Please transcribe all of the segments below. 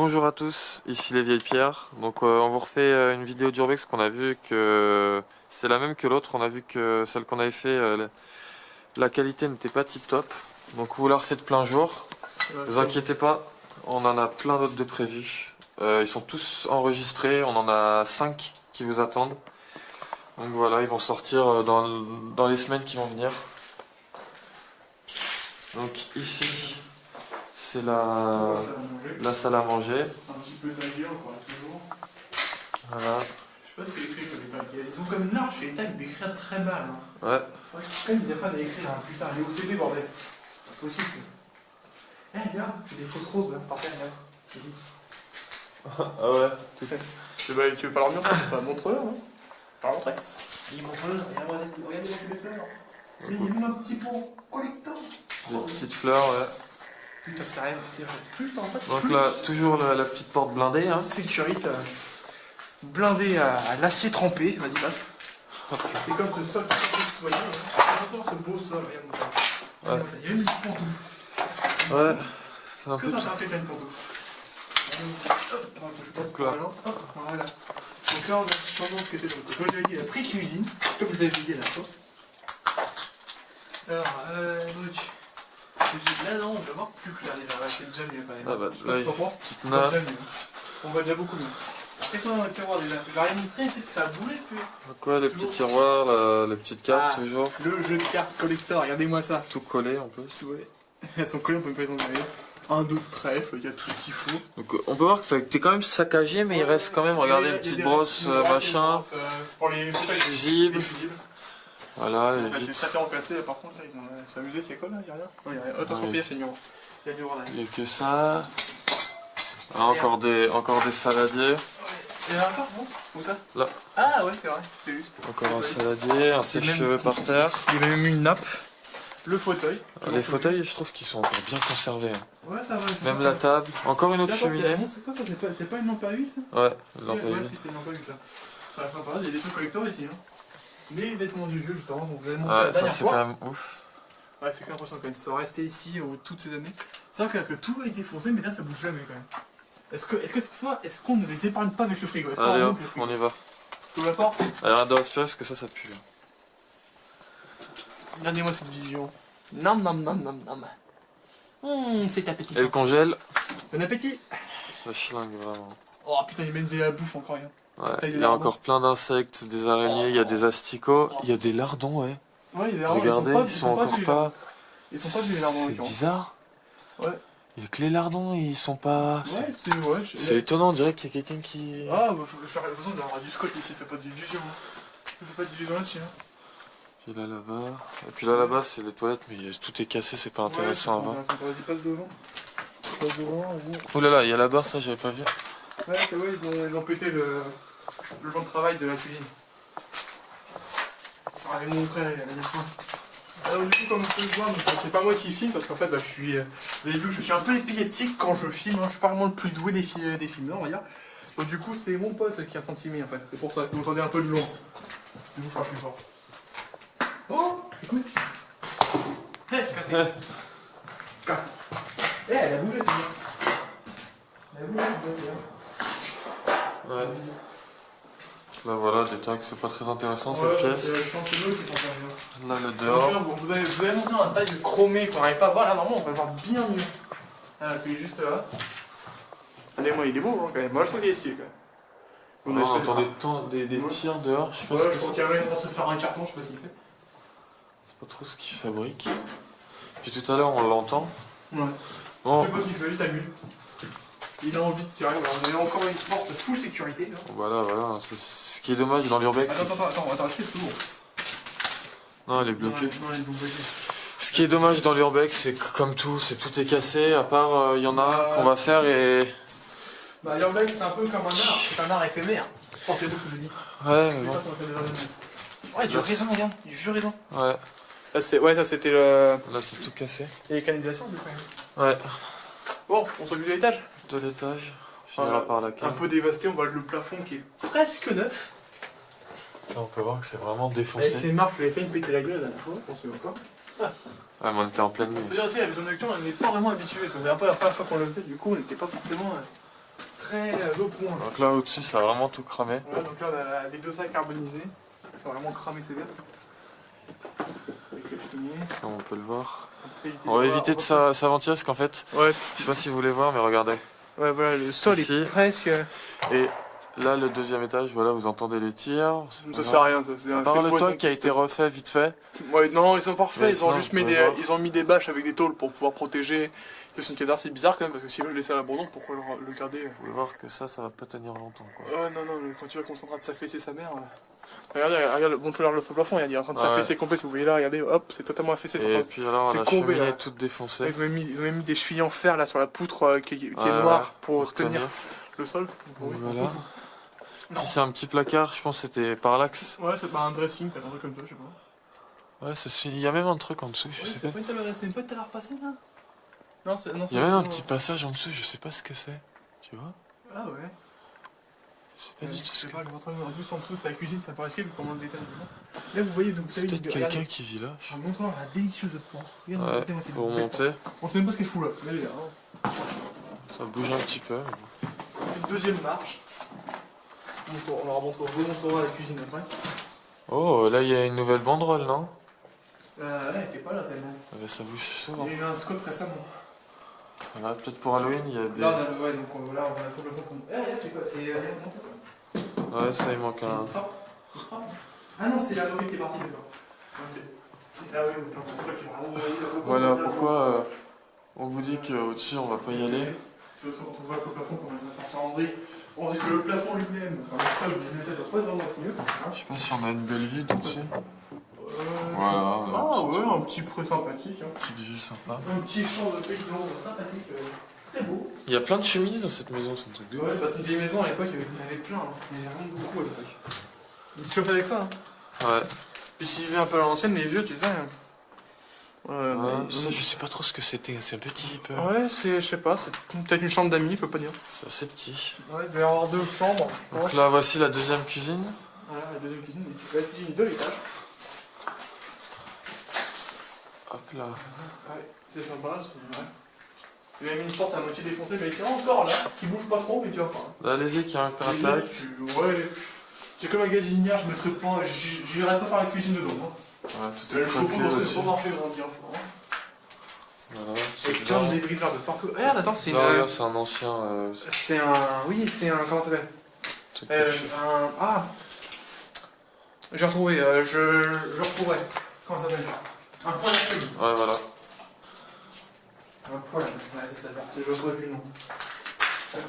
bonjour à tous, ici les vieilles pierres. Donc on vous refait une vidéo d'Urbex qu'on a vu que c'est la même que l'autre. On a vu que celle qu'on avait fait, la qualité n'était pas tip top. Donc vous la refaites plein jour. Ne vous inquiétez pas, on en a plein d'autres de prévus. Ils sont tous enregistrés, on en a 5 qui vous attendent. Donc voilà, ils vont sortir dans les semaines qui vont venir. Donc ici, c'est la salle à manger. Un petit peu tagué encore toujours. Voilà. Je sais pas ce qu'il écrit sur les tags. Ils sont comme larges chez les tags d'écrire très mal. Hein. Ouais. Faudrait quand même ils apprennent à écrire. Hein. Putain, les OCP bordel. C'est possible. Eh regarde, c'est des fausses roses là, par terre, regarde. Ah ouais, tout fait. Tu veux pas leur dire pas montre-leur, hein. Pas leur montrer. Il montre-leur, regardez c'est des fleurs. Mais il y a même un petit pot collectant. Des petites fleurs, ouais. Putain, c'est rien, c'est plus en fait. Donc là, toujours la petite porte blindée. Hein. Sécurité blindée à l'acier trempé, vas-y passe. C'est comme ce sol qui est soigné. J'adore ce beau sol, regarde. Ouais. Il y a une petite pantoufle. Ouais, c'est un peu. Que t'as fait une pantoufle. Je passe par là. Voilà. Donc là, on a sûrement ce que c'était. Donc, comme j'avais dit, la pré-cuisine, comme je l'avais dit à la fois. Alors, donc. Là, non, on va voir plus clair déjà. Ouais, c'est déjà mieux quand même. Ah bah, je sais pas ce que t'en penses. On voit déjà beaucoup mieux. Qu'est-ce qu'on a dans le tiroir déjà? Je l'ai rien montré, c'est que ça a bougé plus. Donc ouais, les petits tiroirs, les petites cartes toujours. Le jeu de cartes collector, regardez-moi ça. Tout collé en plus. Ouais. Elles sont collées, on peut pas les enlever. Un dos de trèfle, il y a tout ce qu'il faut. Donc on peut voir que t'es quand même saccagé, mais il reste quand même, regardez, une petite brosse, machin. C'est pour les fusibles. Voilà. C'est ça fait remplacer, par contre, là, ils ont s'amusé, c'est quoi là? Il y a rien? Non, il y a rien. Attention, fais gaffe, il y a du miroir là. Il n'y a que ça. Ah, encore des saladiers. Il y en a encore, non? Où ça? Là. Ah ouais, c'est vrai, c'est juste. Encore un saladier, un sèche-cheveux par terre. Il y avait même une nappe. Le fauteuil. Les fauteuils, je trouve qu'ils sont encore bien conservés. Ouais, ça va. Même la table. Encore une autre cheminée. C'est quoi ça? C'est pas une lampe à huile ça? Ouais, une lampe à huile. Ouais, si, c'est une lampe à huile ça. Ça va sympa, il y a des trucs collecteurs ici. Hein. Les vêtements du vieux, justement, donc vous allez montrer la dernière ça c'est fois. quand même ouf. Ouais, c'est quand même impressionnant quand même. Ça va rester ici toutes ces années. C'est vrai que tout a été foncé, mais là ça bouge jamais quand même. Est-ce que cette fois, est-ce qu'on ne les épargne pas avec le frigo? Allez hop, on y va. Je t'ouvre la porte? Allez, arrête de respirer parce que ça pue. Regardez-moi cette vision. Nam nam nam nam nam. C'est appétissant. Et le congèle. Bon appétit. Ça schlingue vraiment. Oh putain, il y a même de la bouffe encore rien. Ouais, il y a encore plein d'insectes, des araignées, il y a des asticots, il y a des lardons, ouais. Ouais, il y a des lardons. Regardez, ils sont encore pas. Ils sont pas des lardons. C'est bizarre. Ouais. Il y a que les lardons, ils sont pas. Ouais, c'est étonnant, on dirait qu'il y a quelqu'un qui. Ah, bah, de toute façon, il y aura du scotch ici, fais pas d'illusion. Fais pas d'illusion là-dessus. Puis là, là-bas. Et puis là, là-bas, c'est les toilettes, mais tout est cassé, c'est pas intéressant à voir. Vas-y, passe devant. Passe devant, oh là là, il y a la barre, ça, j'avais pas vu. Ouais, c'est vrai, ils ont pété le plan de travail de la cuisine. On va les montrer, il y a des points. Alors, du coup, comme vous pouvez le voir, c'est pas moi qui filme parce qu'en fait, vous avez vu, je suis un peu épileptique quand je filme. Hein, je suis pas vraiment le plus doué des filmeurs, on va dire. Donc, du coup, c'est mon pote qui est en train de filmer en fait. C'est pour ça que vous entendez un peu de loin. Du coup, je suis plus fort. Oh, écoute. Hé, cassé. Casse. Eh, elle a bougé, elle a bougé, ouais. Là voilà, des tags, c'est pas très intéressant cette pièce. C'est le champignon qui s'en va. Là le dehors. Vous avez montré un taille chromé qu'on n'arrive pas à voir là, normalement on va voir bien mieux. Ah, celui juste là. Regardez-moi, il est beau hein, quand même. Moi je trouve qu'il est stylé quand même. On entend des tirs dehors, je sais pas ce que je crois qu'il y a un mec en train de se faire un carton, je sais pas ce qu'il fait. C'est pas trop ce qu'il fabrique. Puis tout à l'heure on l'entend. Ouais. Bon. Je sais pas ce qu'il fait, il s'amuse. Il a envie de tirer, on a encore une porte full sécurité là. Voilà, c'est ce qui est dommage dans l'urbex. Attends, c'est sourd. Non, elle est bloquée. Non, elle est bloquée. Ce qui est dommage dans l'urbex, c'est que comme tout est cassé, à part il y en a qu'on va faire et. Bah l'urbex c'est un peu comme un art, c'est un art éphémère. Pensez tout ce que je dis. Ouais, mais bon. Ouais, du raisin, regarde, du vieux raisin. Ouais. Ça c'était le. Là c'est tout cassé. Et les canalisations du coup. Ouais. Bon, on s'occupe de l'étage. De l'étage. On finira par la cave. Un peu dévasté, on voit le plafond qui est presque neuf. Là, on peut voir que c'est vraiment défoncé. Avec ces marches, je l'avais fait une péter la gueule la dernière fois, on se souvient encore. Ouais, mais on était en pleine nuit. Aussi, la maison nocturne, on n'est pas vraiment habitué, parce que c'est un peu la première fois qu'on le faisait, du coup on n'était pas forcément très au point. Donc là au-dessus ça a vraiment tout cramé. Ouais, donc là on a les deux sacs carbonisés. Ils ont vraiment cramé sévère. Avec le ch'timier. Comme on peut le voir. On va éviter de s'aventurer parce qu'en fait, ouais. je sais pas si vous voulez voir mais regardez. Ouais voilà, le sol ici, est presque... Et là le deuxième étage, voilà vous entendez les tirs. Ça sert à rien, c'est à part le toit qui a été refait vite fait. Ouais non ils sont pas refaits, Mais ils ont sinon, juste mis des bâches avec des tôles pour pouvoir protéger. C'est une cadavre, c'est bizarre quand même parce que s'ils veulent le laisser à l'abandon, pourquoi le garder Vous pouvez voir que ça va pas tenir longtemps quoi. Non, quand tu vois qu'on est en train de s'affaisser sa mère... Regarde, montre-leur le faux plafond, il est en train de s'affaisser complet, si vous voyez là, regardez, hop, c'est totalement affaissé. Et puis alors la cheminée est toute défoncée. Ils ont même mis des chevilles en fer là sur la poutre qui est noire pour tenir le sol. Voilà. Si c'est un petit placard, je pense que c'était parallaxe. Ouais, c'est pas un dressing, peut-être un truc comme ça, je sais pas. Ouais, il y a même un truc en dessous, je sais pas. C'est pas tout à l'heure passé là? Non, c'est... Il y a même un petit passage en dessous, je sais pas ce que c'est. Tu vois? Ah ouais. Je sais pas du tout ce que... Je retrouve en plus en dessous, c'est la cuisine, ça paraît escape, comment le détail. Là vous voyez, donc c'est peut-être quelqu'un qui vit là. Je vais montrer la délicieuse porte. Ouais, faut remonter. On sait même pas ce qu'il fout là. Là, il est là. Ça bouge un petit peu. Une deuxième marche. On leur remontrera la cuisine après. Oh, là il y a une nouvelle banderole, non? Elle était pas là celle-là. Ah bah, ça bouge souvent. Il y a eu un scope récemment. Voilà, peut-être pour Halloween, il y a des... Là, ouais, donc là, on a tout le fond comme ça. C'est quoi? C'est... ça. Ouais, ça il manque un... Ah non, c'est la nourriture qui est partie dedans. Ok. Ah oui, donc c'est ça qui est vraiment... Voilà pourquoi on vous dit qu'au-dessus on va pas y aller. De toute façon, quand on voit le plafond, quand on va en André, on dit que le plafond lui-même, enfin le sol lui-même, doit pas vraiment être mieux. Je sais pas si on a une belle vue dessus. Voilà. Ah ouais, un petit pré sympathique. Petite vue sympa. Un petit champ de paysan sympathique, très beau. Il y a plein de cheminées dans cette maison, c'est un truc de... Ouais, bah c'est une vieille maison à l'époque, il y en avait plein. Il y en avait vraiment beaucoup à l'époque. Ils se chauffent avec ça. Ouais. Puis s'ils vivaient un peu à l'ancienne, les vieux, tu sais. Ça, je sais pas trop ce que c'était, c'est un petit peu... Ouais, je sais pas, c'est peut-être une chambre d'amis, je peux pas dire. C'est assez petit. Ouais, il doit y avoir deux chambres. Donc là, voici la deuxième cuisine. Voilà, la deuxième cuisine, la cuisine de l'étage. Hop là. Ouais, c'est sympa, c'est vrai. Il a mis une porte à moitié défoncée, mais il tient encore là, qui bouge pas trop, mais il tient pas. Là, léger qui a encore intact. Ouais, c'est comme un gazinière, je mettrais pas, j'irais pas faire la cuisine dedans. Ouais, tout est le chauffe-eau dans aussi. le marché, on va dire. Voilà, c'est plein de débris verts de partout. Regarde, attends, c'est une... regarde, c'est un ancien... C'est un... Oui, c'est un... Comment ça s'appelle Ah, j'ai retrouvé, je retrouverai. Comment ça s'appelle? Un poêle à feuilles. Ouais, voilà. Un poêle à feuilles, ouais, c'est ça, je retrouve plus le nom.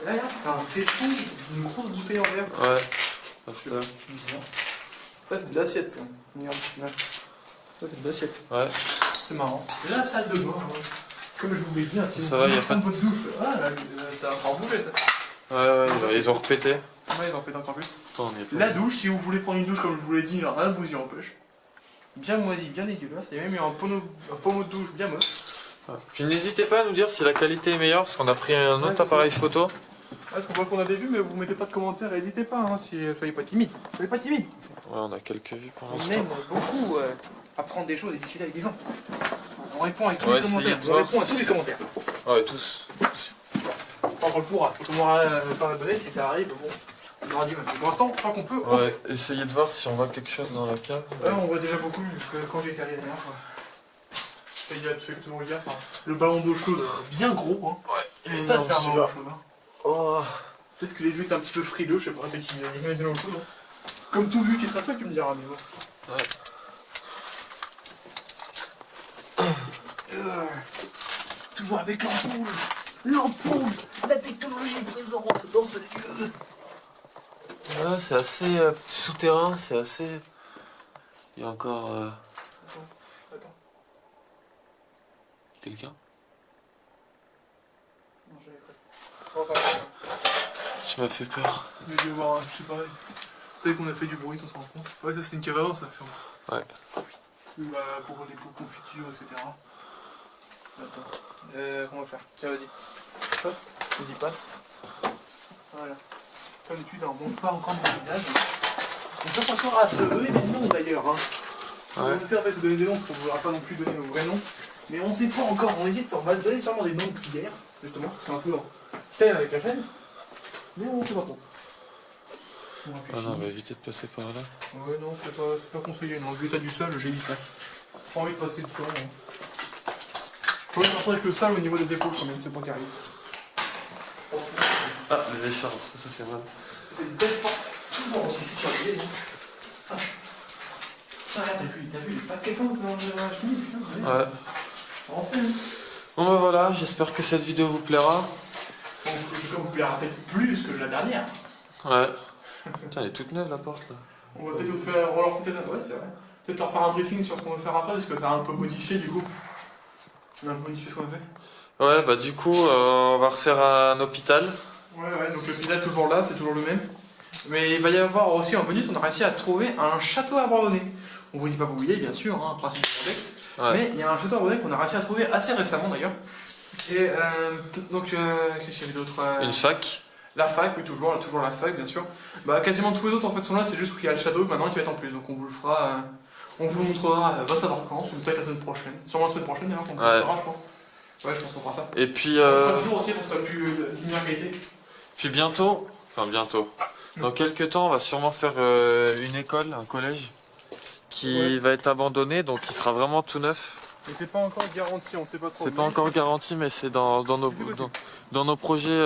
Là, regarde, c'est un tesson, une grosse bouteille en verre. Ouais. Ça, c'est de l'assiette, ça. Regarde, là. Ça, c'est de l'assiette. Ouais. C'est marrant. La salle de bain, ouais. Comme je vous l'ai dit, si ça va, il y a pas de votre douche. Ah, là, ça a encore bougé, ça. Ouais, ils ont repété. Ouais, ils ont repété encore plus. Attends, la douche, si vous voulez prendre une douche, comme je vous l'ai dit, rien ne vous y empêche. Bien moisi, bien dégueulasse. Il y a même eu un pommeau de douche bien moche. Ouais. Puis n'hésitez pas à nous dire si la qualité est meilleure, parce qu'on a pris un autre appareil photo. Parce qu'on voit qu'on a des vues, mais vous mettez pas de commentaires, n'hésitez pas, hein, soyez pas timide. Soyez pas timide. Ouais, on a quelques vues pour On l'instant. aime beaucoup apprendre des choses et discuter avec des gens. On répond à tous les commentaires. On répond à tous les commentaires. Ouais, tous. Enfin, on le pourra. Quand on aura pas abonné, si ça arrive, bon, on aura du mal. Pour l'instant, je crois qu'on peut. Ouais, essayez de voir si on voit quelque chose dans la cave. Ouais, on voit déjà beaucoup mieux que quand j'étais allé la dernière fois. Il y a tout le regard. Le ballon d'eau chaude, bien gros. Hein. Ouais, ça, c'est un ballon d'eau chaude. Hein. Oh. Peut-être que les vieux étaient un petit peu frileux, je sais pas, dès qu'ils mettent de l'eau chaude. Hein. Comme tout vieux qui sera toi, tu me diras, mais bon. Ouais. Toujours avec l'ampoule. L'ampoule, la technologie présente dans ce lieu. Ouais, c'est assez souterrain, c'est assez... Il y a encore... Attends. Quelqu'un? Non, j'avais pas. Enfin, Tu m'as fait peur. je vais voir, je sais pas. Vous savez qu'on a fait du bruit, on s'en rend compte. Ouais, ça c'est une cave avant, ça ferme. Ouais. Bah, pour les pots confitures, etc. Attends. Comment faire? Tiens, vas-y. Hop, vas-y, passe. Voilà. Comme d'habitude, on ne montre pas encore mon visage. On peut encore à se donner des noms d'ailleurs. Hein. Ouais. On essaie en fait de se donner des noms parce qu'on ne voudra pas non plus donner nos vrais noms. Mais on ne sait pas encore, on hésite, on va se donner sûrement des noms de pierre, justement, parce que c'est un peu en thème avec la chaîne. mais on sait pas trop. On Ah réfléchit. non, on va éviter de passer par là. Ouais, non, c'est pas conseillé. Dans le l'état du sol, j'éviterai. Pas envie de passer de temps. Hein. Faut même faire avec le sale au niveau des épaules quand même, c'est pas terrible. Ah, les écharpes, ça fait mal. C'est une belle porte, toujours aussi sécurisée. Ah, t'as vu les paquets de sang dans la chemise, putain, Ouais. ça en fait. Hein. Bon bah voilà, j'espère que cette vidéo vous plaira. Bon, vous plaira peut-être plus que la dernière. Ouais. Tiens, elle est toute neuve la porte là. On va peut-être vous faire. On leur fait peut-être. Ouais, c'est vrai. Peut-être leur faire un briefing sur ce qu'on va faire après, parce que ça a un peu modifié du coup. On a un peu modifié ce qu'on a fait. Ouais, bah du coup, on va refaire un hôpital. Ouais, donc l'hôpital toujours là, c'est toujours le même. Mais il va y avoir aussi en bonus, on a réussi à trouver un château abandonné. On vous dit pas où il est, bien sûr, hein, principe du codex. Ouais. Mais il y a un château abandonné qu'on a réussi à trouver assez récemment d'ailleurs. Et donc, qu'est-ce qu'il y avait d'autre Une fac. La fac, oui, toujours la fac, bien sûr. Bah, quasiment tous les autres en fait sont là, c'est juste qu'il y a le château maintenant qui va être en plus. Donc on vous le fera, on vous le montrera, va savoir quand, peut-être la semaine prochaine. Sûrement la semaine prochaine d'ailleurs, qu'on postera, je pense. Ouais, je pense qu'on fera ça. Et puis, On fera toujours aussi pour que ça soit plus d'une meilleure qualité. puis bientôt, dans quelques temps, on va sûrement faire une école, un collège, qui va être abandonné, donc il sera vraiment tout neuf. Mais c'est pas encore garanti, on sait pas trop. C'est pas encore garanti, mais c'est dans nos projets.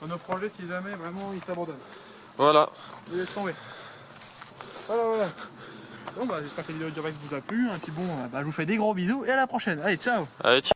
Dans nos projets, si jamais vraiment ils s'abandonnent. Voilà. Je laisse tomber. Voilà. Bon bah j'espère que la vidéo d'Urbex vous a plu, hein, puis bon, bah, je vous fais des gros bisous et à la prochaine. Allez, ciao. Allez, ciao.